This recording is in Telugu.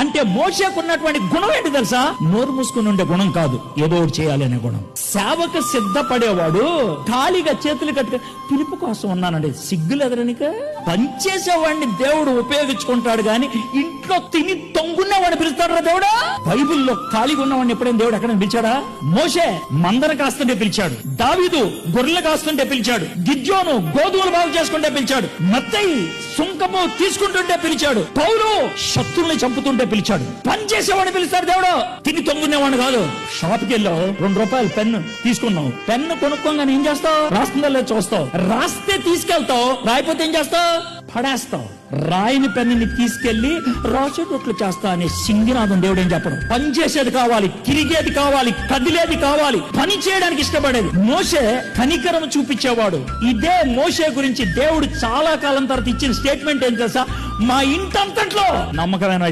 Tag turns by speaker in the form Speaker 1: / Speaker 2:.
Speaker 1: అంటే మోషేకు ఉన్నటువంటి గుణం ఏంటి తెలుసా? నోరు మూసుకుని ఉండే గుణం కాదు, ఏదో ఒకటి చేయాలి అనే గుణం. సేవకు సిద్ధపడేవాడు ఖాళీగా చేతులు కట్టుగా పిలుపు కోసం ఉన్నానండి, సిగ్గులెదరనిక. పనిచేసేవాడిని దేవుడు ఉపయోగించుకుంటాడు గాని ఇంట్లో తిని తొంగున్నవాడిని పిలుస్తాడు దేవుడా? బైబిల్లో ఖాళీగా ఉన్నవాడిని ఎప్పుడైనా దేవుడు ఎక్కడ పిలిచాడా? మోషే మందర కాస్తుంటే పిలిచాడు, దావీదు గొర్రెలు కాస్తుంటే పిలిచాడు, గిద్యోను గోధుమలు బాగు చేసుకుంటే పిలిచాడు, మత్తయి సుంకము తీసుకుంటుంటే పిలిచాడు, పౌలు శత్రుల్ని చంపుతుంటే పిలిచాడు. పని చేసేవాడిని పిలుస్తాడు దేవుడు, తిని తొంగునేవాడిని కాదు. షాప్కి వెళ్ళావు, ₹2 పెన్ను తీసుకున్నావు, పెన్ను కొనుక్కోగానే ఏం చేస్తావు? రాస్తుందా లేదు చూస్తావు, రాస్తే తీసుకెళ్తావు, రాయిపోతే ఏం చేస్తావు? పడేస్తావు. రాయిని పెన్నుని తీసుకెళ్లి రాసేటట్లు చేస్తా అనే సింగినాథం దేవుడు ఏం చెప్పడం? పని చేసేది కావాలి, తిరిగేది కావాలి, కదిలేది కావాలి, పని చేయడానికి ఇష్టపడేది. మోషే కనికరం చూపించేవాడు. ఇదే మోషే గురించి దేవుడు చాలా కాలం తర్వాత ఇచ్చిన స్టేట్మెంట్ ఏం తెలుసా? మా ఇంటంతట్లో నమ్మకమైన